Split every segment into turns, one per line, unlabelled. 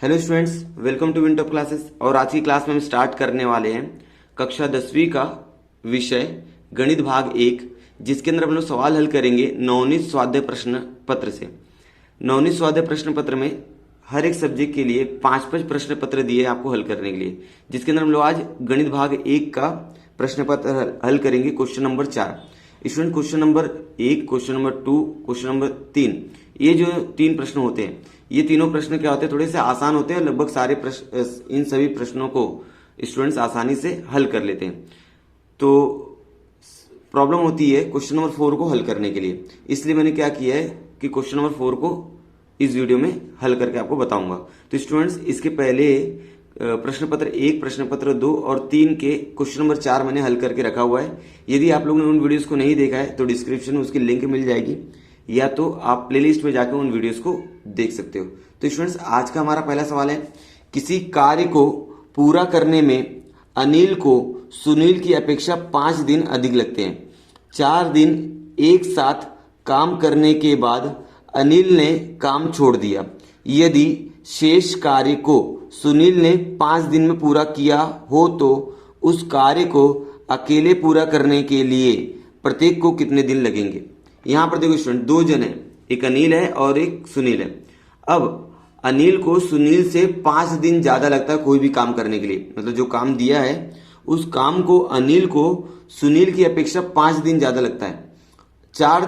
Hello students, welcome to win top classes. और आज की क्लास में हम स्टार्ट करने वाले हैं कक्षा 10वीं का विषय गणित भाग 1, जिसके अंदर हम लोग सवाल हल करेंगे नवनीत स्वाध्याय प्रश्न पत्र से। नवनीत स्वाध्याय प्रश्न पत्र में हर एक सब्जेक्ट के लिए 5-5 प्रश्न पत्र दिए हैं आपको हल करने के लिए, जिसके अंदर हम लोग आज गणित भाग 1 का प्रश्न पत्र हल करेंगे। Question number 4 student, question number 1, question number 2, question number 3, ये जो 3 प्रश्न होते हैं, ये तीनों प्रश्न क्या होते हैं, थोड़े से आसान होते हैं। लगभग सारे प्रश्न, इन सभी प्रश्नों को स्टूडेंट्स आसानी से हल कर लेते हैं। तो प्रॉब्लम होती है क्वेश्चन नंबर 4 को हल करने के लिए, इसलिए मैंने क्या किया है कि क्वेश्चन नंबर 4 को इस वीडियो में हल करके आपको बताऊंगा। तो स्टूडेंट्स, इसके पहले प्रश्न पत्र 1, प्रश्न पत्र 2 और 3 के क्वेश्चन नंबर 4 मैंने हल करके रखा हुआ है। यदि आप लोगों ने उन वीडियोस को नहीं देखा है तो डिस्क्रिप्शन में उसकी लिंक मिल जाएगी, या तो आप प्लेलिस्ट में जाकर उन वीडियोस को देख सकते हो। तो स्टूडेंट्स, आज का हमारा पहला सवाल है, किसी कार्य को पूरा करने में अनिल को सुनील की अपेक्षा 5 दिन अधिक लगते हैं। 4 दिन एक साथ काम करने के बाद अनिल ने काम छोड़ दिया। यदि शेष कार्य को सुनील ने 5 दिन में पूरा किया हो तो उस कार्य को अकेले पूरा करने के लिए प्रत्येक को कितने दिन लगेंगे। यहां पर देखो स्टूडेंट, 2 जन है, एक अनिल है और एक सुनील है। अब अनिल को सुनील से 5 दिन ज्यादा लगता है कोई भी काम करने के लिए, मतलब जो काम दिया है उस काम को अनिल को सुनील की अपेक्षा 5 दिन ज्यादा लगता है। 4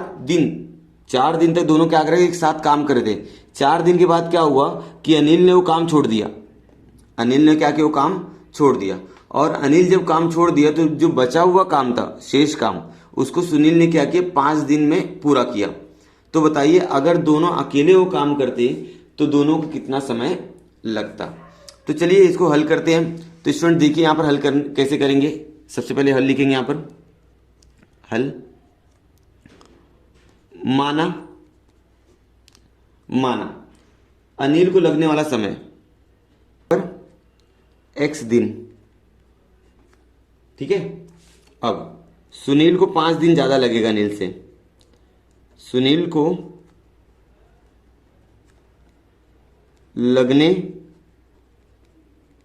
दिन तक दोनों क्या कर रहे थे, एक साथ काम कर रहे थे। 4 दिन के बाद क्या हुआ कि अनिल ने वो काम छोड़ दिया। अनिल ने क्या किया, वो काम छोड़ दिया। और अनिल जब काम छोड़ दिया तो जो बचा हुआ काम था, शेष काम, उसको सुनील ने क्या किया, 5 दिन में पूरा किया। तो बताइए, अगर दोनों अकेले वो काम करते तो दोनों को कितना समय लगता। तो चलिए इसको हल करते हैं। तो स्टूडेंट देखिए यहां पर हल कैसे करेंगे। सबसे पहले हल लिखेंगे यहां पर। हल माना अनिल को लगने वाला समय पर x दिन, ठीक है। अब सुनील को 5 दिन ज्यादा लगेगा अनिल से। सुनील को लगने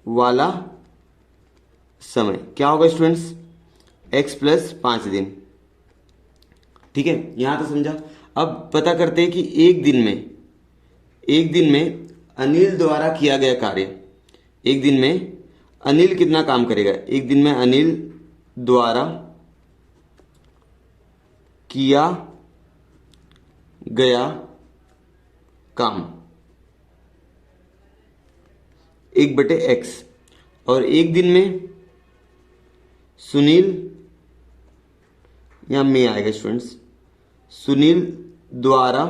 वाला समय क्या होगा स्टूडेंट्स, x + 5 दिन, ठीक है। यहां तो समझा। अब पता करते हैं कि एक दिन में अनिल द्वारा किया गया कार्य, एक दिन में अनिल कितना काम करेगा। एक दिन में अनिल द्वारा किया गया काम 1/x, और एक दिन में सुनील, यहां में आएगा स्टूडेंट्स, सुनील द्वारा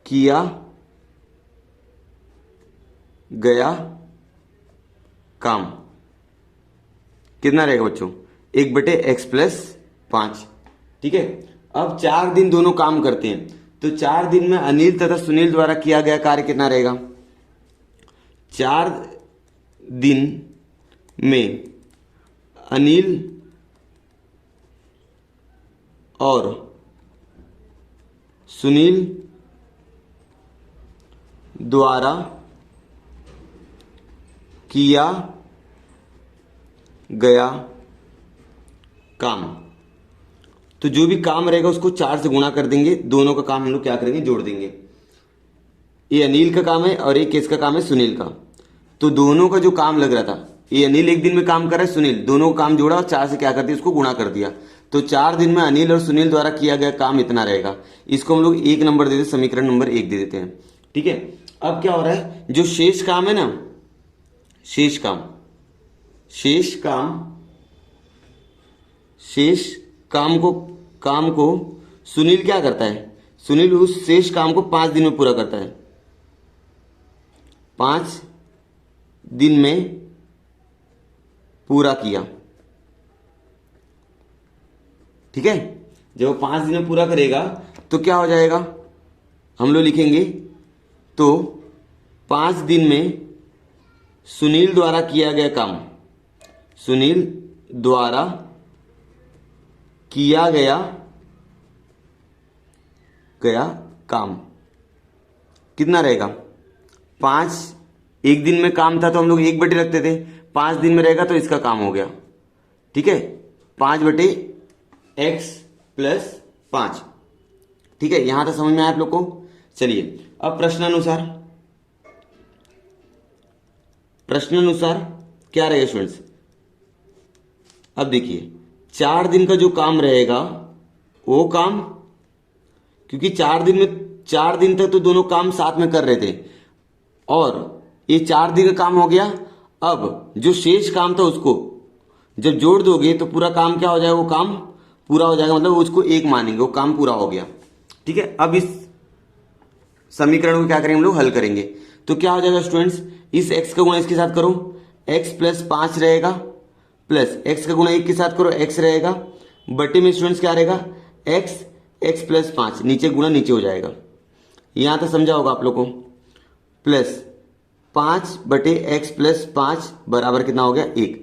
किया गया काम कितना रहेगा बच्चों, 1/x + 5, ठीक है। अब 4 दिन दोनों काम करते हैं, तो 4 दिन में अनिल तथा सुनील द्वारा किया गया कार्य कितना रहेगा। 4 दिन में अनिल और सुनील द्वारा किया गया काम, तो जो भी काम रहेगा उसको 4 से गुणा कर देंगे। दोनों का काम हम लोग क्या करेंगे, जोड़ देंगे। ये अनिल का काम है और एक किसका काम है, सुनील का। तो दोनों का जो काम लग रहा था, ये अनिल एक दिन में काम कर रहा है, सुनील, दोनों का काम जोड़ा और 4 से क्या कर दिया, उसको गुणा कर दिया। तो 4 दिन में अनिल और सुनील द्वारा किया गया काम इतना रहेगा। इसको हम लोग 1 नंबर दे देते, समीकरण नंबर 1 दे देते हैं, ठीक है। अब क्या हो रहा है, जो शेष काम है ना, शेष काम को सुनील क्या करता है, सुनील उस शेष काम को 5 दिन में पूरा करता है। 5 दिन में पूरा किया, ठीक है। जब वो 5 दिन में पूरा करेगा तो क्या हो जाएगा, हम लोग लिखेंगे तो 5 दिन में सुनील द्वारा किया गया काम, सुनील द्वारा किया गया काम कितना रहेगा 5। एक दिन में काम था तो हम लोग 1/, रखते थे, 5 दिन में रहेगा तो इसका काम हो गया। ठीक है, 5/x + 5। ठीक है, यहां तक समझ में आया आप लोग को। चलिए अब प्रश्नानुसार क्या रहेगा स्टूडेंट्स। अब देखिए 4 दिन का जो काम रहेगा वो काम, क्योंकि 4 दिन तक तो दोनों काम साथ में कर रहे थे और ये 4 दिन का काम हो गया। अब जो शेष काम था उसको जब जोड़ दोगे तो पूरा काम क्या हो जाएगा, वो काम पूरा हो जाएगा, मतलब उसको 1 मानेंगे, वो काम पूरा हो गया। ठीक है, अब इस समीकरण को क्या करेंगे हम लोग, हल करेंगे। तो क्या हो जाएगा स्टूडेंट्स, इस x का गुणा इसके साथ करो x + 5 रहेगा, प्लस x का गुणा 1 के साथ करो x रहेगा, बटे में स्टूडेंट्स क्या रहेगा x + 5, नीचे गुणा नीचे हो जाएगा। यहां तक समझा होगा आप लोग को। प्लस 5/x + 5 बराबर कितना हो गया 1।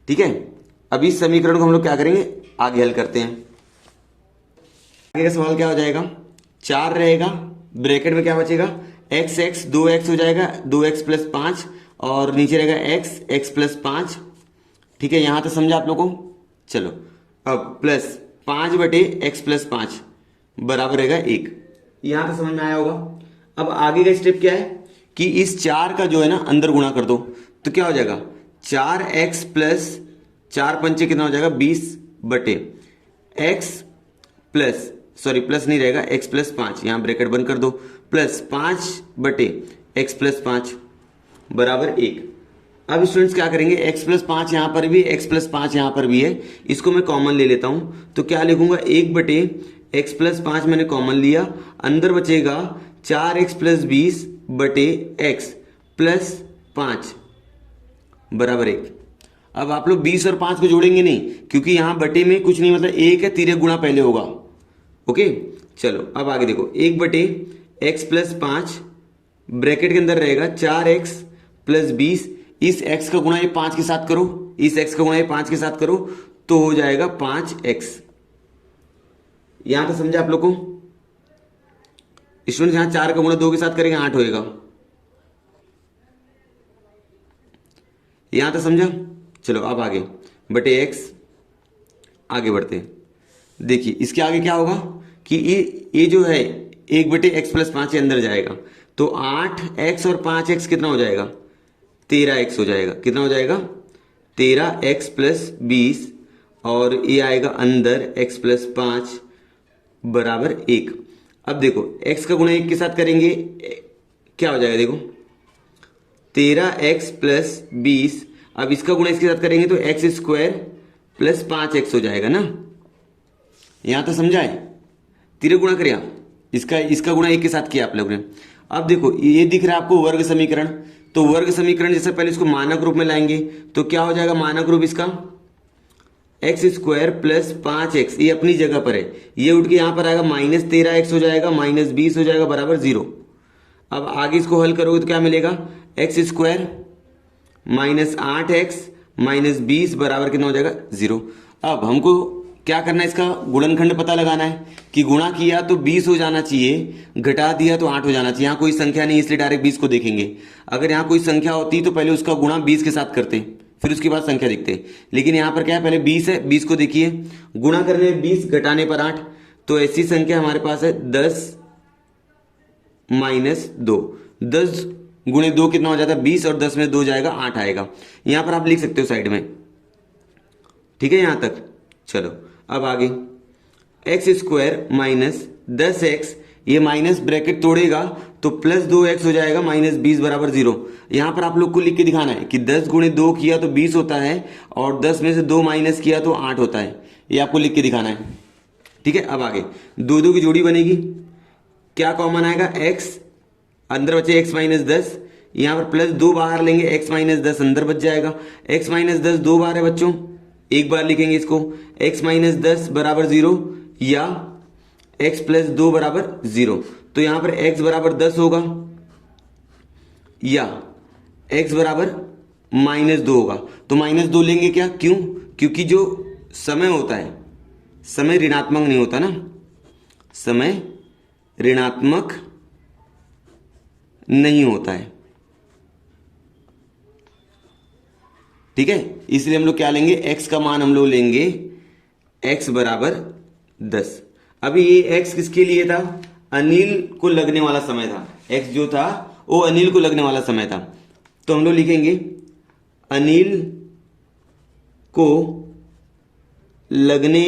ठीक है, अब इस समीकरण को हम लोग क्या करेंगे, आगे हल करते हैं। आगे का सवाल क्या हो जाएगा, 4 रहेगा, ब्रैकेट में क्या बचेगा x 2x हो जाएगा, 2x + 5 और नीचे रहेगा x + 5। ठीक है, यहां तक समझा आप लोगों को। चलो अब प्लस 5/x + 5 बराबर रहेगा 1। यहां तक समझ में आया होगा। अब आगे का स्टेप क्या है कि इस 4 का जो है ना अंदर गुणा कर दो, तो क्या हो जाएगा 4x + 4 पंचे कितना हो जाएगा 20/x प्लस, सॉरी प्लस नहीं रहेगा, x + 5, यहां ब्रैकेट बंद कर दो, प्लस 5/x + 5 बराबर 1। अब स्टूडेंट्स क्या करेंगे, x + 5 यहां पर भी, x + 5 यहां पर भी है, इसको मैं कॉमन ले लेता हूं। तो क्या लिखूंगा 1/x + 5 मैंने कॉमन लिया, अंदर बचेगा 4x + 20/x + 5 बराबर 1। अब आप लोग 20 और 5 को जोड़ेंगे नहीं, क्योंकि यहां बटे में कुछ नहीं, मतलब 1 है, तिरे गुणा पहले होगा। ओके, चलो अब आगे देखो 1/x + 5 ब्रैकेट के अंदर रहेगा 4x + 20, इस x का गुणा ये 5 के साथ करो, इस x का गुणा ये 5 के साथ करो तो हो जाएगा 5x। यहां तो समझा आप लोग को स्टूडेंट, यहां 4 का गुणा 2 के साथ करेंगे 8 होएगा। यहां तो समझा। चलो अब आगे बटे x, आगे बढ़ते हैं। देखिए इसके आगे क्या होगा कि ये जो है 1/x + 5 के अंदर जाएगा, तो 8x और 5x कितना हो जाएगा 13x हो जाएगा। कितना हो जाएगा 13x + 20 और ये आएगा अंदर x + 5 बराबर 1। अब देखो x का गुणा 1 के साथ करेंगे क्या हो जाएगा, देखो 13x + 20, अब इसका गुणा इसके साथ करेंगे तो x² + 5x हो जाएगा ना। यहां तो समझा है, तिरे गुणा करिए आप, इसका गुणा 1 के साथ किया आप लोगों ने। अब देखो ये दिख रहा है आपको वर्ग समीकरण, तो वर्ग समीकरण जैसे पहले इसको मानक रूप में लाएंगे तो क्या हो जाएगा मानक रूप इसका x² + 5x, ये अपनी जगह पर है, ये उठ के यहां पर आएगा -13x हो जाएगा, -20 हो जाएगा बराबर 0। अब आगे इसको हल करोगे तो क्या मिलेगा x² -8x -20 बराबर कितना हो जाएगा 0। अब हमको क्या करना है, इसका गुणनखंड पता लगाना है कि गुणा किया तो 20 हो जाना चाहिए, घटा दिया तो 8 हो जाना चाहिए। यहाँ कोई संख्या नहीं इसलिए डायरेक्ट 20 को देखेंगे। अगर यहाँ कोई संख्या होती तो पहले उसका गुणा 20 के साथ करते, फिर उसके बाद संख्या दिखते, लेकिन यहाँ पर क्या है पहले 20 है, 20 को देखिए, गुणा करने 20 घटाने पर 8, तो ऐसी संख्या हमारे पास है 10 - 2। 10 × 2 कितना हो जाता है 20 और 10 में 2 जाएगा 8 आएगा। यहां पर आप लिख सकते हो साइड में। ठीक है यहां तक। चलो अब आगे x² - 10x, ये माइनस ब्रैकेट तोड़ेगा तो +2x हो जाएगा, -20 बराबर 0। यहां पर आप लोग को लिख के दिखाना है कि 10 × 2 किया तो 20 होता है और 10 में से 2 माइनस किया तो 8 होता है, ये आपको लिख के दिखाना है। ठीक है, अब आगे 2 की जोड़ी बनेगी, क्या कॉमन आएगा x, अंदर बचे x - 10, यहां पर +2 बाहर लेंगे, x - 10 अंदर बच जाएगा, x - 10 2 बार है बच्चों, एक बार लिखेंगे इसको, x - 10 बराबर 0 या x + 2 बराबर 0। तो यहां पर x बराबर 10 होगा या x बराबर -2 होगा। तो -2 लेंगे क्या, क्यों, क्योंकि जो समय होता है, समय ऋणात्मक नहीं होता ना, समय ऋणात्मक नहीं होता है। ठीक है, इसलिए हम लोग क्या लेंगे, x का मान हम लोग लेंगे x बराबर 10। अभी ये x किसके लिए था, अनिल को लगने वाला समय था। x जो था वो अनिल को लगने वाला समय था, तो हम लोग लिखेंगे अनिल को लगने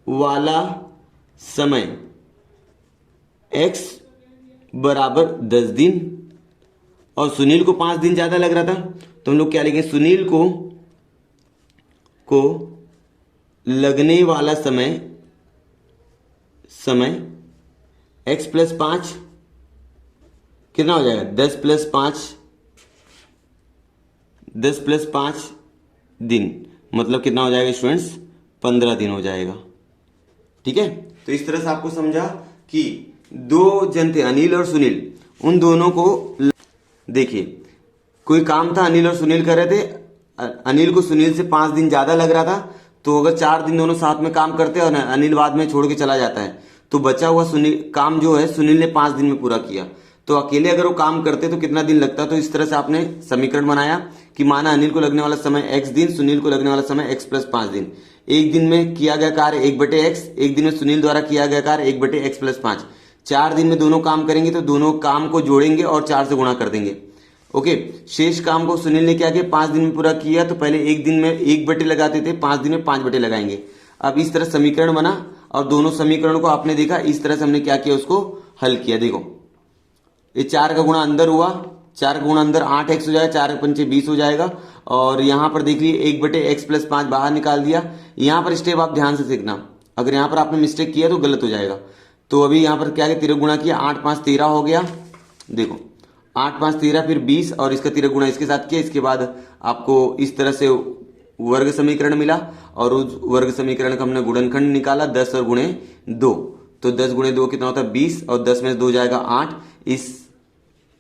वाला समय x बराबर 10 दिन, और सुनील को 5 दिन ज्यादा लग रहा था, तो हम लोग क्या लिखेंगे, सुनील को लगने वाला समय x प्लस 5 कितना हो जाएगा, 10 प्लस 5 दिन, मतलब कितना हो जाएगा स्टूडेंट्स, 15 दिन हो जाएगा। ठीक है, तो इस तरह से आपको समझा कि दो जन थे अनिल और सुनील, उन दोनों को देखिए कोई काम था, अनिल और सुनील कर रहे थे, अनिल को सुनील से 5 दिन ज्यादा लग रहा था, तो अगर 4 दिन दोनों साथ में काम करते और अनिल बाद में छोड़ के चला जाता है, तो बचा हुआ सुनील काम जो है सुनील ने 5 दिन में पूरा किया। तो अकेले अगर वो काम करते तो कितना दिन लगता, तो इस तरह से आपने समीकरण बनाया कि माना अनिल को लगने वाला समय x दिन, सुनील को लगने वाला समय x प्लस 5 दिन। एक दिन में किया गया कार्य 1/x, एक दिन में सुनील द्वारा किया गया कार्य 1/x प्लस 5। 4 दिन में दोनों काम करेंगे तो दोनों काम को जोड़ेंगे और 4 से गुणा कर देंगे। ओके, शेष काम को सुनील ने क्या किया, 5 दिन में पूरा किया, तो पहले एक दिन में 1/, लगाते थे, 5 दिन में 5/, लगाएंगे। अब इस तरह समीकरण बना और दोनों समीकरणों को आपने देखा, इस तरह से हमने क्या किया, उसको हल किया। देखो ये 4 का गुणा अंदर हुआ, 4 का गुणा अंदर 8x हो जाएगा, 4 पंचे 20 हो जाएगा, और यहां पर देख लिए 1/x प्लस 5 बाहर निकाल दिया। यहां पर स्टेप आप ध्यान से सीखना, अगर यहां पर आपने मिस्टेक किया तो गलत हो जाएगा। तो अभी यहां पर क्या है, 13 गुणा किया, 8 5 13 हो गया। देखो 8 5 13 फिर 20 और इसका 13 गुणा इसके साथ किया, इसके बाद आपको इस तरह से वर्ग समीकरण मिला, और उस वर्ग समीकरण का हमने गुणनखंड निकाला 10 और गुणे 2, तो 10 गुणे 2 कितना होता है 20, और 10 में से 2 जाएगा 8। इस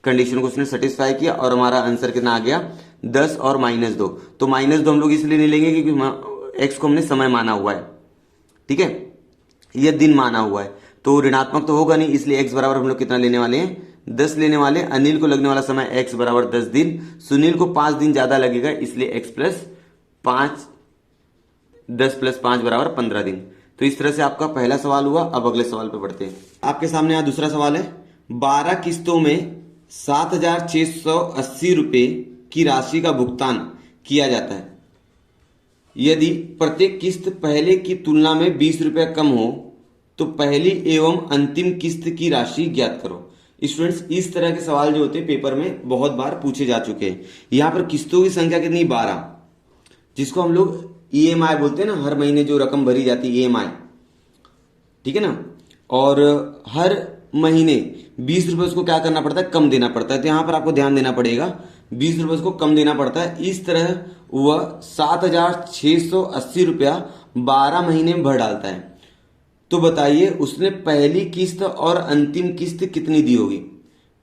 कंडीशन को उसने सेटिस्फाई किया और हमारा आंसर कितना आ गया 10 और -2। तो -2 हम लोग इसलिए नहीं लेंगे क्योंकि x को हमने समय माना हुआ है। ठीक है, यह दिन माना हुआ है, तो ऋणात्मक तो होगा नहीं, इसलिए x बराबर हम लोग कितना लेने वाले हैं, 10 लेने वाले। अनिल को लगने वाला समय x बराबर 10 दिन, सुनील को 5 दिन ज्यादा लगेगा, इसलिए x प्लस 5, 10 प्लस 5 बराबर 15 दिन। तो इस तरह से आपका पहला सवाल हुआ। अब अगले सवाल पे बढ़ते हैं। आपके सामने यहाँ दूसरा सवाल है, 12 किस्तों में 7,680 रुपए की राशि का भुगतान किया जाता है। यदि प्रत्येक किस्त पहले की तुलना में 20 रुपए कम हो तो पहली एवं अंतिम किस्त की राशि ज्ञात करो। स्टूडेंट्स, इस तरह के सवाल जो होते हैं पेपर में बहुत बार पूछे जा चुके हैं। यहाँ पर किस्तों की संख्या कितनी, 12, जिसको हम लोग EMI बोलते हैं ना, हर महीने जो रकम भरी जाती है EMI, ठीक है ना, और हर महीने 20 रुपए उसको क्या करना पड़ता है, कम देना पड़ता है। तो यहां पर आपको ध्यान देना पड़ेगा, 20 रुपए उसको कम देना पड़ता है। इस तरह वह 7,680 रुपया 12 महीने में भर डालता है। तो बताइए उसने पहली किस्त और अंतिम किस्त कितनी दी होगी।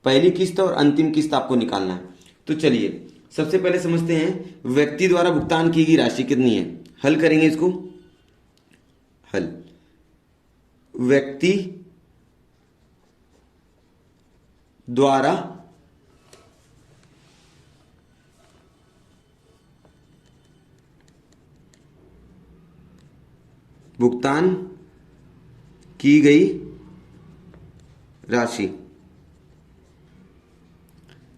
पहली किस्त और अंतिम किस्त आपको निकालना है। तो चलिए सबसे पहले समझते हैं व्यक्ति द्वारा भुगतान की गई राशि कितनी है। हल करेंगे इसको। हल, व्यक्ति द्वारा भुगतान की गई राशि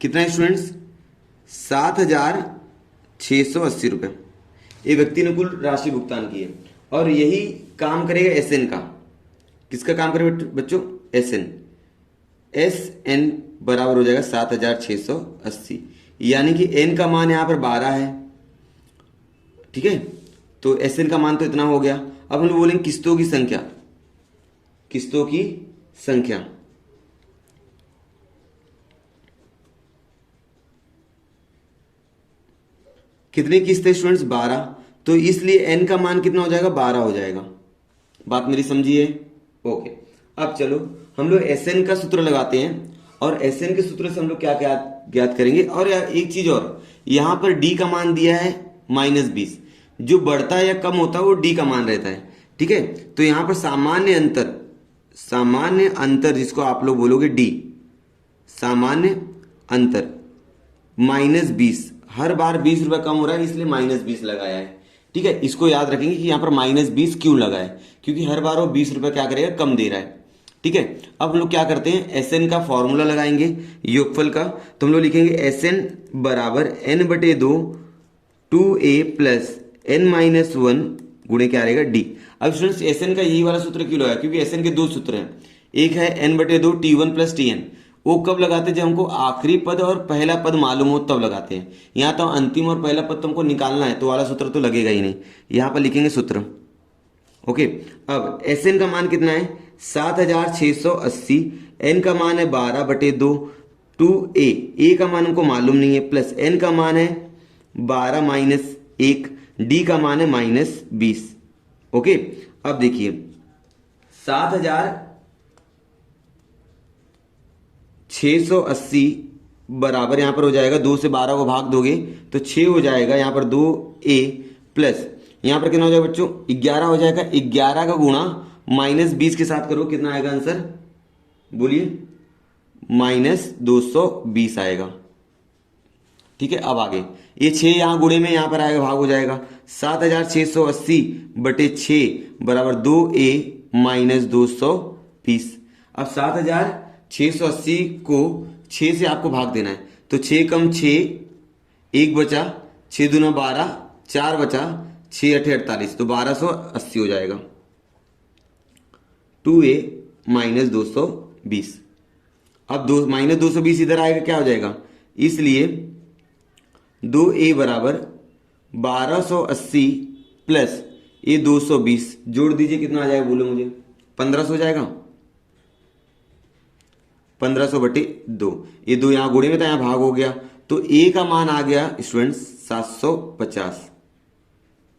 कितना है स्टूडेंट्स, 7,680 रुपए। ये व्यक्ति ने कुल राशि भुगतान की है, और यही काम करेगा SN का। किसका काम करेगा बच्चों, SN बराबर हो जाएगा 7,680, यानी कि n का मान यहां पर 12 है। ठीक है, तो SN का मान तो इतना हो गया। अब हम लोग बोलेंगे किस्तों की संख्या। किस्तों की संख्या कितनी किस्त है स्टूडेंट्स, 12, तो इसलिए n का मान कितना हो जाएगा, 12 हो जाएगा। बात मेरी समझिए। ओके, अब चलो हम लोग SN का सूत्र लगाते हैं, और SN के सूत्र से हम लोग क्या क्या ज्ञात करेंगे। और एक चीज और, यहां पर D का मान दिया है -20, जो बढ़ता है या कम होता है वो D का मान रहता है। ठीक है, तो यहां पर सामान्य अंतर जिसको आप लोग बोलोगे D, सामान्य अंतर -20, हर बार 20 रुपये कम हो रहा है इसलिए -20 लगाया है। ठीक है, इसको याद रखेंगे कि यहाँ पर -20 क्यों लगा है, क्योंकि हर बार वो 20 रुपये क्या करेगा, कम दे रहा है। ठीक है, अब हम लोग क्या करते हैं, एस एन का फॉर्मूला लगाएंगे योगफल का। तो हम लोग लिखेंगे एस एन बराबर n/2 2a प्लस n-1 गुणे क्या रहेगा d। अब स्टूडेंट्स एस एन का यही वाला सूत्र क्यों लगाया, क्योंकि एस एन के दो सूत्र हैं, एक है n/2 t1 प्लस tn। वो कब लगाते हैं, जब हमको आखिरी पद और पहला पद मालूम हो तब लगाते हैं। यहाँ तो अंतिम और पहला पद तुमको निकालना है तो वाला सूत्र तो लगेगा ही नहीं, यहाँ पर लिखेंगे सूत्र। ओके, अब एस एन का मान कितना है 7680, एन का मान है 12/2, 2a का मान हमको मालूम नहीं है, प्लस एन का मान है 12 - 1, डी का मान है -20। ओके, अब देखिए 7680 बराबर यहाँ पर हो जाएगा, 2 से 12 को भाग दोगे तो 6 हो जाएगा, यहाँ पर 2a प्लस यहाँ पर कितना हो जाएगा बच्चों 11 हो जाएगा। 11 का गुणा -20 के साथ करो, कितना आएगा आंसर बोलिए, -220 आएगा। ठीक है, अब आगे ये 6 यहाँ गुणे में यहाँ पर आएगा, भाग हो जाएगा। 7680/6 बराबर 2a -220। अब 7680 को 6 से आपको भाग देना है, तो 6 कम 6 1 बचा, 6 दूना 12, 4 बचा, 6 8 48, तो 1280 हो जाएगा। 2a -220। अब -220 इधर आएगा, क्या हो जाएगा, इसलिए 2a बराबर 1280 प्लस ये 220 जोड़ दीजिए, कितना आ जाएगा बोलो मुझे, 1500 हो जाएगा। 1500/2, ये 2 यहाँ गुणे में था, यहाँ भाग हो गया, तो a का मान आ गया स्टूडेंट्स 750।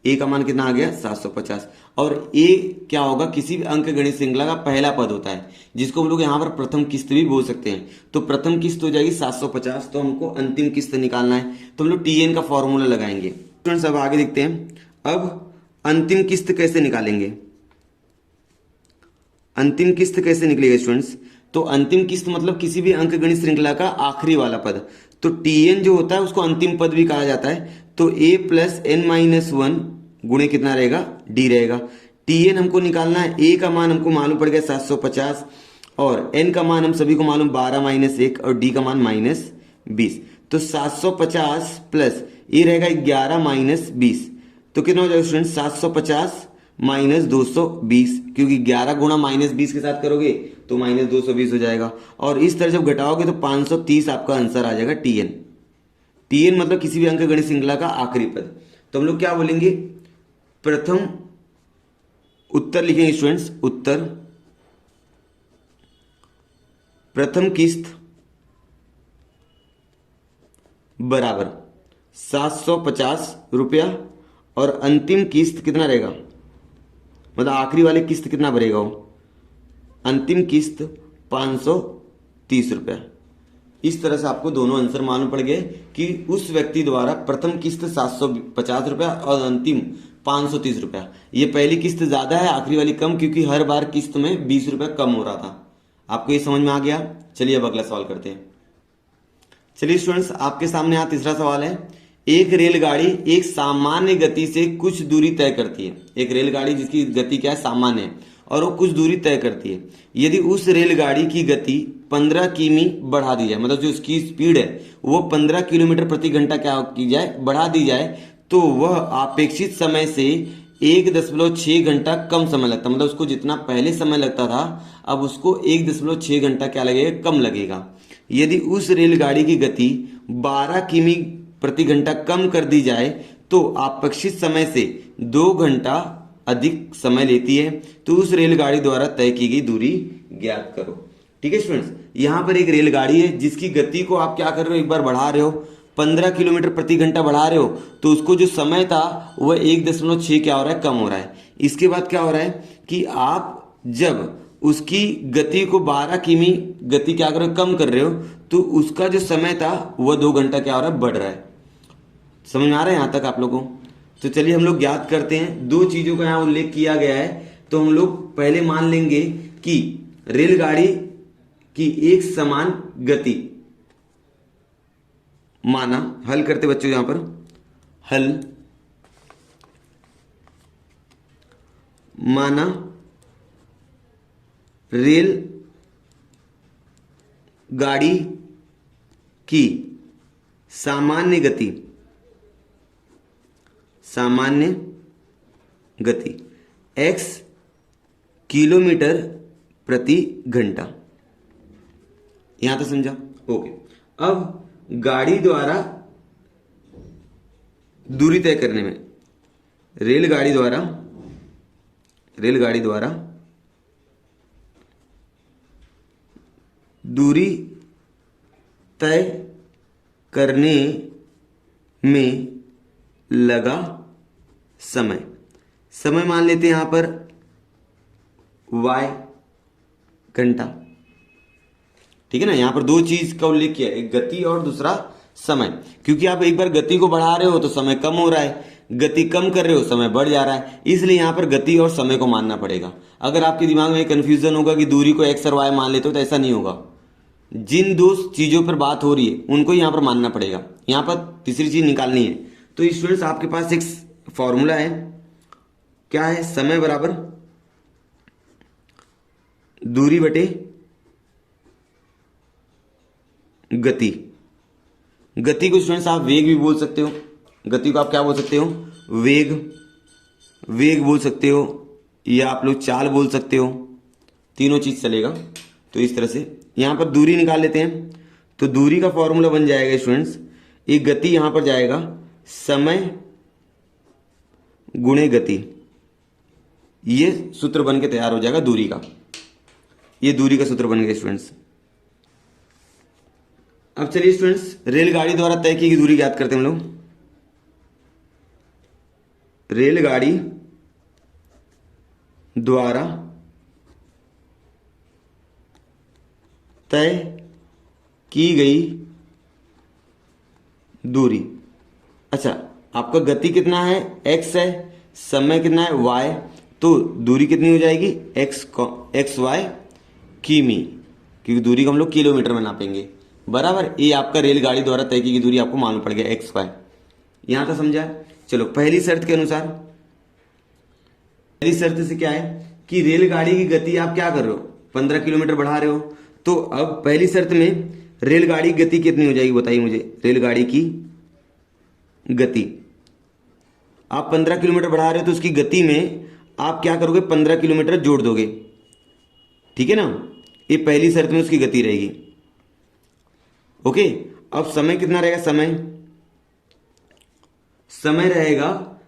a का मान कितना आ गया 750। और a क्या होगा, किसी भी अंक गणित श्रृंखला का पहला पद होता है, जिसको हम लोग यहाँ पर प्रथम किस्त भी बोल सकते हैं। तो प्रथम किस्त हो जाएगी 750, तो हमको अंतिम किस्त निकालना है, तो हम लोग tn का फॉर्मूला लगाएंगे। स्टूडेंट्स अब आगे देखते हैं, अब अंतिम किस्त कैसे निकालेंगे, अंतिम किस्त कैसे निकलेगा स्टूडेंट्स। तो अंतिम किस्त मतलब किसी भी अंक गणित श्रृंखला का आखिरी वाला पद, तो tn जो होता है उसको अंतिम पद भी कहा जाता है। तो a प्लस n-1 गुणे कितना रहेगा, d रहेगा। tn हमको निकालना है, a का मान हमको मालूम पड़ गया 750, और n का मान हम सभी को मालूम 12 - 1, और d का मान -20। तो 750 प्लस ये रहेगा 11 - 20, तो कितना हो जाएगा स्टूडेंट 750 -220, क्योंकि 11 गुणा -20 के साथ करोगे तो -220 हो जाएगा। और इस तरह जब घटाओगे तो 530 आपका आंसर आ जाएगा tn। tn मतलब किसी भी अंक गणित श्रृंखला का आखिरी पद। तो हम लोग क्या बोलेंगे, प्रथम उत्तर लिखेंगे स्टूडेंट्स, उत्तर प्रथम किस्त बराबर 750 रुपया, और अंतिम किस्त कितना रहेगा, मतलब आखिरी वाले किस्त कितना भरेगा वो, अंतिम किस्त 530 रुपया। इस तरह से आपको दोनों आंसर मालूम पड़ गए कि उस व्यक्ति द्वारा प्रथम किस्त 750 रुपया और अंतिम 530 रुपया। ये पहली किस्त ज्यादा है, आखिरी वाली कम, क्योंकि हर बार किस्त में 20 रुपया कम हो रहा था। आपको ये समझ में आ गया। चलिए अब अगला सवाल करते हैं। चलिए स्टूडेंट्स, आपके सामने यहाँ तीसरा सवाल है। एक रेलगाड़ी एक सामान्य गति से कुछ दूरी तय करती है। एक रेलगाड़ी जिसकी गति क्या है, सामान्य है, और वो कुछ दूरी तय करती है। यदि उस रेलगाड़ी की गति 15 किमी बढ़ा दी जाए, मतलब जो उसकी स्पीड है वो 15 किलोमीटर प्रति घंटा क्या की जाए, बढ़ा दी जाए, तो वह अपेक्षित समय से 1.6 घंटा कम समय लगता, मतलब उसको जितना पहले समय लगता था अब उसको 1.6 घंटा क्या लगेगा, कम लगेगा। यदि उस रेलगाड़ी की गति 12 किमी प्रति घंटा कम कर दी जाए तो अपेक्षित समय से 2 घंटा अधिक समय लेती है, तो उस रेलगाड़ी द्वारा तय की गई दूरी ज्ञात करो। ठीक है स्टूडेंट्स, यहाँ पर एक रेलगाड़ी है जिसकी गति को आप क्या कर रहे हो, एक बार बढ़ा रहे हो, 15 किलोमीटर प्रति घंटा बढ़ा रहे हो, तो उसको जो समय था वह 1.6 क्या हो रहा है, कम हो रहा है। इसके बाद क्या हो रहा है कि आप जब उसकी गति को 12 किमी गति क्या कर रहे हो, कम कर रहे हो, तो उसका जो समय था वह 2 घंटा क्या हो रहा है, बढ़ रहा है। समझ में आ रहा है यहाँ तक आप लोगों को? तो चलिए हम लोग ज्ञात करते हैं। 2 चीजों का यहाँ उल्लेख किया गया है, तो हम लोग पहले मान लेंगे कि रेलगाड़ी कि एक समान गति माना, हल करते बच्चों यहां पर, हल माना रेल गाड़ी की सामान्य गति x किलोमीटर प्रति घंटा। यहां तक समझा? ओके। अब गाड़ी द्वारा दूरी तय करने में, रेलगाड़ी द्वारा दूरी तय करने में लगा समय मान लेते हैं यहां पर y घंटा। ठीक है ना, यहां पर दो चीज का उल्लेख किया, एक गति और दूसरा समय। क्योंकि आप एक बार गति को बढ़ा रहे हो तो समय कम हो रहा है, गति कम कर रहे हो समय बढ़ जा रहा है, इसलिए यहां पर गति और समय को मानना पड़ेगा। अगर आपके दिमाग में कंफ्यूजन होगा कि दूरी को x और y मान लेते हो, तो ऐसा नहीं होगा। जिन दो चीजों पर बात हो रही है उनको यहां पर मानना पड़ेगा। यहां पर तीसरी चीज निकालनी है। तो स्टूडेंट्स आपके पास एक फॉर्मूला है, क्या है? समय बराबर दूरी बटे गति। गति को स्टूडेंट्स आप वेग भी बोल सकते हो, गति को आप क्या बोल सकते हो? वेग बोल सकते हो, या आप लोग चाल बोल सकते हो, तीनों चीज चलेगा। तो इस तरह से यहां पर दूरी निकाल लेते हैं। तो दूरी का फॉर्मूला बन जाएगा स्टूडेंट्स, एक गति यहां पर जाएगा समय गुणे गति, ये सूत्र बन के तैयार हो जाएगा दूरी का। ये दूरी का सूत्र बन गया स्टूडेंट्स। अब चलिए स्टूडेंट्स, रेलगाड़ी द्वारा तय की गई दूरी ज्ञात करते हैं हम लोग। रेलगाड़ी द्वारा तय की गई दूरी। अच्छा, आपका गति कितना है? x है, समय कितना है? y। तो दूरी कितनी हो जाएगी? एक्स वाई किमी, क्योंकि दूरी को हम लोग किलोमीटर में नापेंगे, बराबर। ये आपका रेलगाड़ी द्वारा तय की गई दूरी आपको मालूम पड़ गया, एक्स वाई। यहां तक समझा? चलो, पहली शर्त के अनुसार, पहली शर्त से क्या है कि रेलगाड़ी की गति आप क्या कर रहे हो? 15 किलोमीटर बढ़ा रहे हो। तो अब पहली शर्त में रेलगाड़ी की गति कितनी हो जाएगी बताइए मुझे? रेलगाड़ी की गति आप 15 किलोमीटर बढ़ा रहे हो, तो उसकी गति में आप क्या करोगे? 15 किलोमीटर जोड़ दोगे। ठीक है ना, ये पहली शर्त में उसकी गति रहेगी। ओके। अब समय कितना रहेगा? समय रहेगा,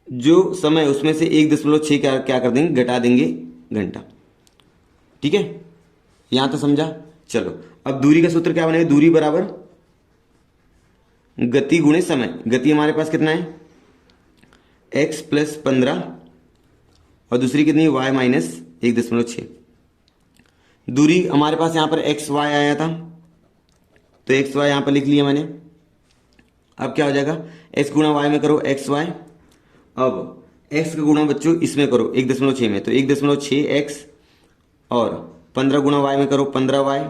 जो समय उसमें से 1.6 क्या कर देंगे? घटा देंगे, घंटा। ठीक है, यहां तो समझा? चलो, अब दूरी का सूत्र क्या बनेगा? दूरी बराबर गति गुणे समय। गति हमारे पास कितना है? x + 15 और दूसरी कितनी है? y - 1.6। दूरी हमारे पास यहां पर एक्स वाई आया था, तो एक्स वाई यहां पर लिख लिया मैंने। अब क्या हो जाएगा? x गुणा y में करो एक्स वाई। अब x का गुणा बच्चों इसमें करो 1.6 में, तो 1.6x, और 15 गुणा y में करो 15y,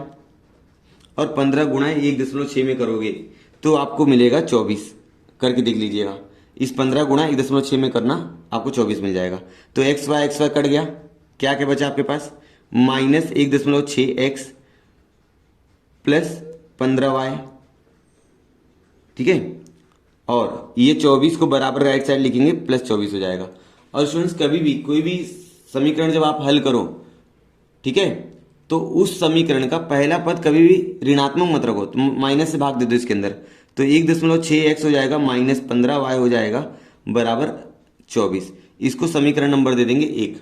और 15 गुणा 1.6 में करोगे तो आपको मिलेगा 24। करके देख लीजिएगा, इस 15 गुणा 1.6 में करना, आपको 24 मिल जाएगा। तो एक्स वाई कट गया, क्या क्या बचा आपके पास? -1.6x plus 15y। ठीक है, और ये 24 को बराबर राइट साइड लिखेंगे, +24 हो जाएगा। और स्टूडेंट्स, कभी भी कोई भी समीकरण जब आप हल करो, ठीक है, तो उस समीकरण का पहला पद कभी भी ऋणात्मक मत रखो, तो माइनस से भाग दे दो इसके अंदर। तो 1.6x हो जाएगा, -15y हो जाएगा, बराबर 24। इसको समीकरण नंबर दे देंगे 1।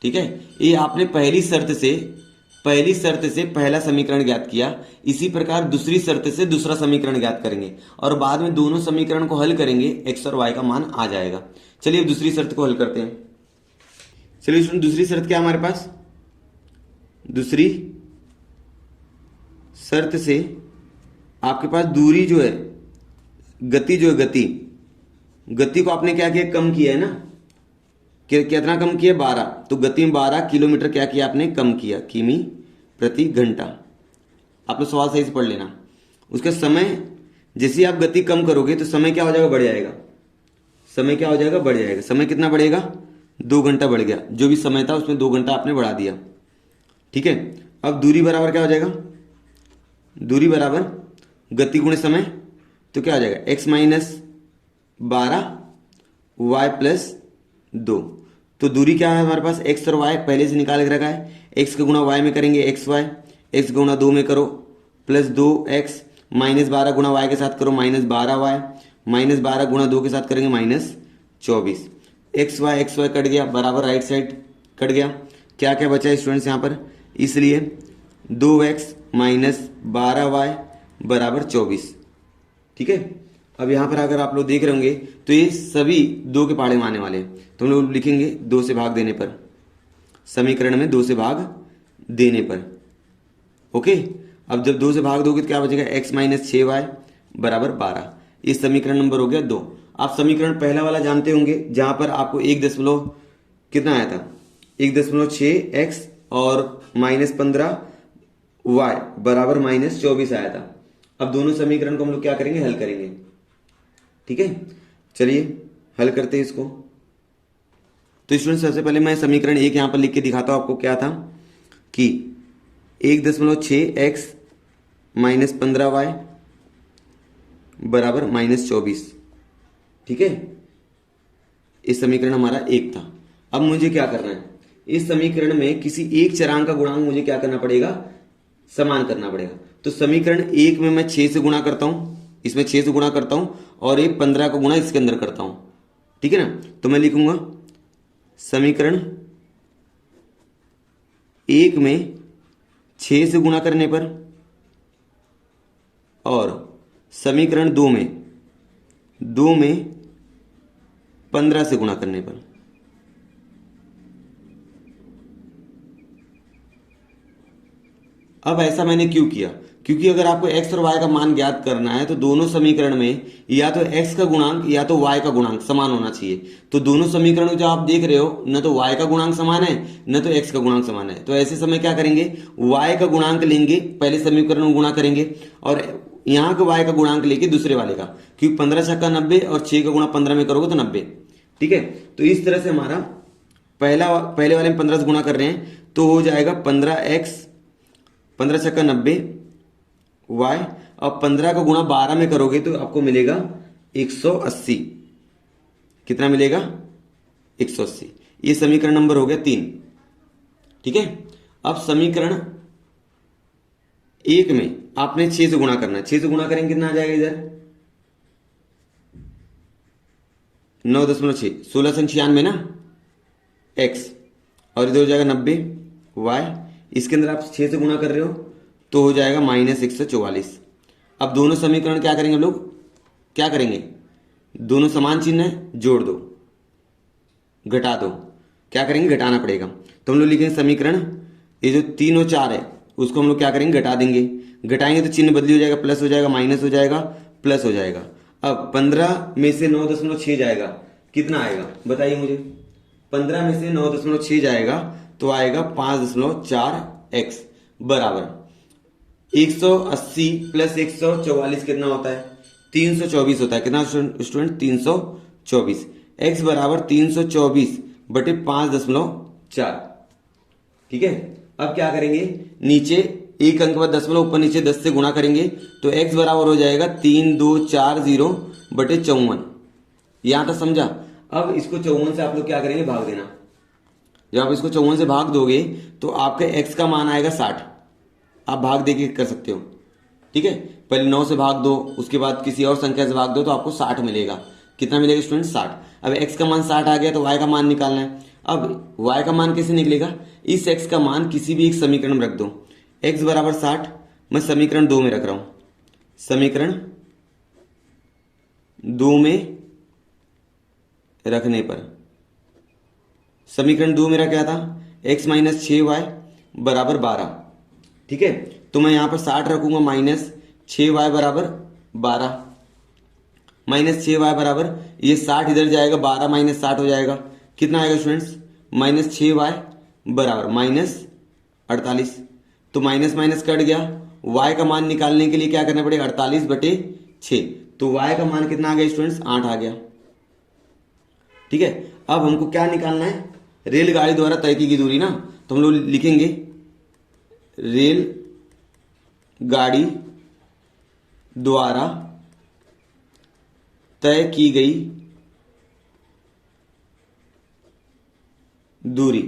ठीक है, ये आपने पहली शर्त से पहला समीकरण ज्ञात किया। इसी प्रकार दूसरी शर्त से दूसरा समीकरण ज्ञात करेंगे, और बाद में दोनों समीकरण को हल करेंगे, x और y का मान आ जाएगा। चलिए अब दूसरी शर्त को हल करते हैं। चलिए सुन, दूसरी शर्त क्या हमारे पास? दूसरी शर्त से आपके पास दूरी जो है, गति को आपने क्या किया? कम किया है ना। कितना कम किया? 12। तो गति में 12 किलोमीटर क्या किया आपने? कम किया, किमी प्रति घंटा। आप लोग सवाल सही से पढ़ लेना। उसका समय, जैसे आप गति कम करोगे तो समय क्या हो जाएगा, बढ़ जाएगा। समय क्या हो जाएगा, बढ़ जाएगा। समय कितना बढ़ेगा, 2 घंटा बढ़ गया। जो भी समय था उसमें 2 घंटा आपने बढ़ा दिया। ठीक है। अब दूरी बराबर क्या हो जाएगा, दूरी बराबर गति गुणे समय, तो क्या हो जाएगा, x माइनस 12 y प्लस 2। तो दूरी क्या है हमारे पास, x और y पहले से निकाल के रखा है। x का गुणा y में करेंगे xy, x गुणा 2 में करो प्लस 2x, माइनस 12 गुणा y के साथ करो माइनस 12y, माइनस 12 गुणा 2 के साथ करेंगे माइनस 24। x y कट गया, बराबर राइट साइड कट गया। क्या क्या बचा है स्टूडेंट्स यहाँ पर, इसलिए 2x माइनस 12y बराबर 24। ठीक है। अब यहाँ पर अगर आप लोग देख रहे होंगे तो ये सभी 2 के पहाड़े में आने वाले हैं, तो हम लोग लिखेंगे 2 से भाग देने पर, समीकरण में 2 से भाग देने पर। ओके। अब जब 2 से भाग दोगे तो क्या बचेगा, x माइनस 6y बराबर 12। ये समीकरण नंबर हो गया 2। आप समीकरण पहला वाला जानते होंगे जहां पर आपको 1 दशमलव कितना आया था, 1.6x और माइनस 15y बराबर माइनस 24 आया था। अब दोनों समीकरण को हम लोग क्या करेंगे, हल करेंगे। ठीक है, चलिए हल करते हैं इसको। तो स्टूडेंट सबसे पहले मैं समीकरण 1 यहां पर लिख के दिखाता हूं आपको। क्या था कि 1.6x माइनस 15y बराबर माइनस 24। ठीक है, इस समीकरण हमारा 1 था। अब मुझे क्या करना है, इस समीकरण में किसी एक चरांक का गुणांक मुझे क्या करना पड़ेगा, समान करना पड़ेगा। तो समीकरण 1 में मैं 6 से गुणा करता हूं, इसमें 6 से गुणा करता हूं, और ये 15 का गुणा इसके अंदर करता हूं। ठीक है ना। तो मैं लिखूंगा समीकरण 1 में 6 से गुणा करने पर और समीकरण 2 में 15 से गुणा करने पर। अब ऐसा मैंने क्यों किया, क्योंकि अगर आपको x और y का मान ज्ञात करना है तो दोनों समीकरण में या तो x का गुणांक या तो y का गुणांक समान होना चाहिए। तो दोनों समीकरण जो आप देख रहे हो, न तो y का गुणांक समान है न तो x का गुणांक समान है। तो ऐसे समय क्या करेंगे, y का गुणांक लेंगे, पहले समीकरण में गुणा करेंगे और यहाँ के y का गुणांक लेके दूसरे वाले का, क्योंकि 15 छक्का 90 और 6 का गुणा 15 में करोगे तो 90। ठीक है। तो इस तरह से हमारा पहले वाले में 15 से गुणा कर रहे हैं तो हो जाएगा 15x, 15 छक्का 90 y, और 15 का गुणा 12 में करोगे तो आपको मिलेगा 180। कितना मिलेगा, 180। ये समीकरण नंबर हो गया 3। ठीक है। अब समीकरण 1 में आपने 6 से गुणा करना है। 6 से गुणा करेंगे कितना आ जाएगा, इधर 9.6, 1696 ना x, और इधर हो जाएगा 90 y। इसके अंदर आप 6 से गुणा कर रहे हो तो हो जाएगा माइनस 144। अब दोनों समीकरण क्या करेंगे हम लोग, क्या करेंगे, दोनों समान चिन्ह है, जोड़ दो, घटा दो। क्या करेंगे, घटाना पड़ेगा। तो हम लोग लिखेंगे समीकरण, ये जो 3 और 4 है उसको हम लोग क्या करेंगे, घटा देंगे। घटाएंगे तो चिन्ह बदली हो जाएगा, प्लस हो जाएगा, माइनस हो जाएगा, प्लस हो जाएगा। अब 15 में से 9.6 जाएगा, कितना आएगा बताइए मुझे। 15 में से 9.6 जाएगा तो आएगा 5.4x बराबर 180 प्लस 144 कितना होता है, 324 होता है। कितना स्टूडेंट, 324। x बराबर 324 बटे 5.4। ठीक है। अब क्या करेंगे, नीचे एक अंक बाद दशमलव, ऊपर नीचे 10 से गुणा करेंगे तो x बराबर हो जाएगा 3240 बटे 54। यहां तक समझा। अब इसको 54 से आप लोग क्या करेंगे, भाग देना। जब आप इसको 54 से भाग दोगे तो आपके x का मान आएगा 60। आप भाग देके कर सकते हो। ठीक है। पहले 9 से भाग दो, उसके बाद किसी और संख्या से भाग दो तो आपको 60 मिलेगा। कितना मिलेगा स्टूडेंट, 60। अब x का मान 60 आ गया तो y का मान निकालना है। अब y का मान कैसे निकलेगा, इस x का मान किसी भी एक समीकरण में रख दो। x बराबर 60 मैं समीकरण 2 में रख रहा हूं। समीकरण 2 में रखने पर, समीकरण 2 मेरा क्या था, x माइनस 6y बराबर 12। ठीक है। तो मैं यहां पर 60 रखूंगा, माइनस 6y बराबर 12, माइनस 6y बराबर, ये 60 इधर जाएगा, 12 माइनस 60 हो जाएगा। कितना आएगा स्टूडेंट्स, माइनस 6y बराबर माइनस 48। तो तो माइनस माइनस कट गया। y का मान निकालने के लिए क्या करना पड़ेगा, 48/6। तो y का मान कितना आ गया स्टूडेंट्स, 8 आ गया। ठीक है, अब हमको क्या निकालना है, रेलगाड़ी द्वारा तय की गई दूरी ना, तो हम लोग लिखेंगे रेल गाड़ी द्वारा तय की गई दूरी।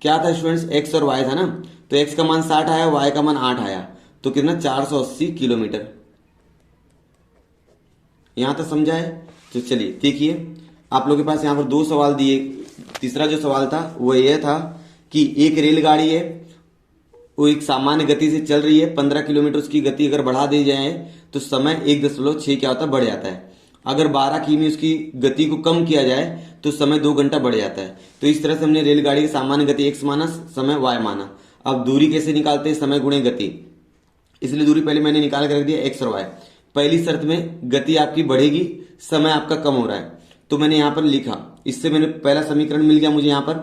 क्या था स्टूडेंट्स, x और y था ना, तो x का मान 60 आया, y का मान 8 आया, तो कितना 480 किलोमीटर। यहां तक समझा है। तो चलिए देखिए, आप लोगों के पास यहां पर 2 सवाल दिए। तीसरा जो सवाल था वो यह था कि एक रेलगाड़ी है, वो एक सामान्य गति से चल रही है, 15 किलोमीटर उसकी गति अगर बढ़ा दी जाए तो समय 1.6 क्या होता है, बढ़ जाता है। अगर 12 किमी उसकी गति को कम किया जाए तो समय 2 घंटा बढ़ जाता है। तो इस तरह से हमने रेलगाड़ी की सामान्य गति x माना, समय y माना। अब दूरी कैसे निकालते हैं, समय गुणे गति, इसलिए दूरी पहले मैंने निकाल कर रख दिया x और y। पहली शर्त में गति आपकी बढ़ेगी, समय आपका कम हो रहा है, तो मैंने यहां पर लिखा, इससे मैंने पहला समीकरण मिल गया मुझे यहां पर।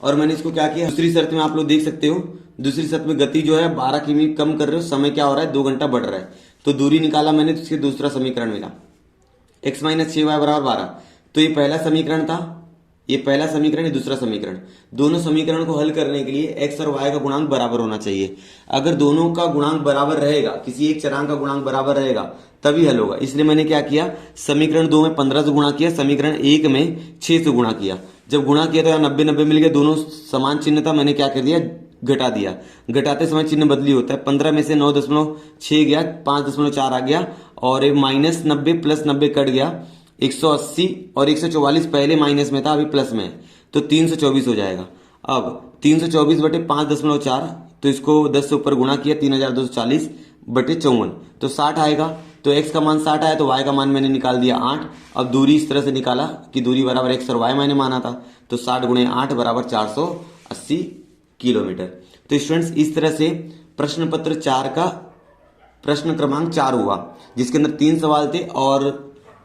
और मैंने इसको क्या किया, दूसरी शर्त में आप लोग देख सकते हो, दूसरी शर्त में गति जो है 12 किमी कम कर रहे हो, समय क्या हो रहा है 2 घंटा बढ़ रहा है, तो दूरी निकाला मैंने, तो इसके दूसरा समीकरण मिला x माइनस 6y बराबर 12। तो ये पहला समीकरण था, ये पहला समीकरण, ये दूसरा समीकरण। दोनों समीकरण को हल करने के लिए x और y का गुणांक बराबर होना चाहिए। अगर दोनों का गुणांक बराबर रहेगा, किसी एक चरांक का गुणांक बराबर रहेगा तभी हल होगा। इसलिए मैंने क्या किया, समीकरण 2 में 15 से गुणा किया, समीकरण 1 में 6 से गुणा किया। जब गुणा किया तो यहाँ 90-90 मिल गया, दोनों समान चिन्ह था, मैंने क्या कर दिया, घटा दिया। घटाते समय चिन्ह बदली होता है, 15 में से 9.6 गया, 5.4 आ गया, और माइनस 90 प्लस 90 कट गया, 180 और 144 पहले माइनस में था, अभी प्लस में है, तो 324 हो जाएगा। अब 324/5.4, तो इसको 10 से ऊपर गुणा किया, 3240/54, तो 60 आएगा। तो x का मान 60 आया, तो y का मान मैंने निकाल दिया 8। अब दूरी इस तरह से निकाला कि दूरी बराबर x और y मैंने माना था, तो 60 गुणे 8 बराबर 480 किलोमीटर। तो स्टूडेंट्स इस तरह से प्रश्न पत्र 4 का प्रश्न क्रमांक 4 हुआ, जिसके अंदर 3 सवाल थे, और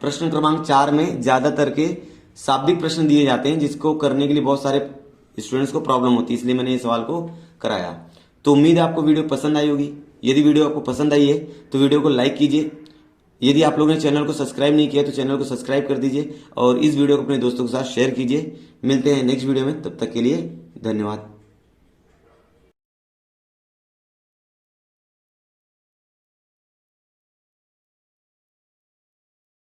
प्रश्न क्रमांक 4 में ज्यादातर के शाब्दिक प्रश्न दिए जाते हैं, जिसको करने के लिए बहुत सारे स्टूडेंट्स को प्रॉब्लम होती है, इसलिए मैंने ये सवाल को कराया। तो उम्मीद है आपको वीडियो पसंद आई होगी। यदि वीडियो आपको पसंद आई है तो वीडियो को लाइक कीजिए। यदि आप लोगों ने चैनल को सब्सक्राइब नहीं किया तो चैनल को सब्सक्राइब कर दीजिए, और इस वीडियो को अपने दोस्तों के साथ शेयर कीजिए। मिलते हैं नेक्स्ट वीडियो में, तब तक के लिए धन्यवाद।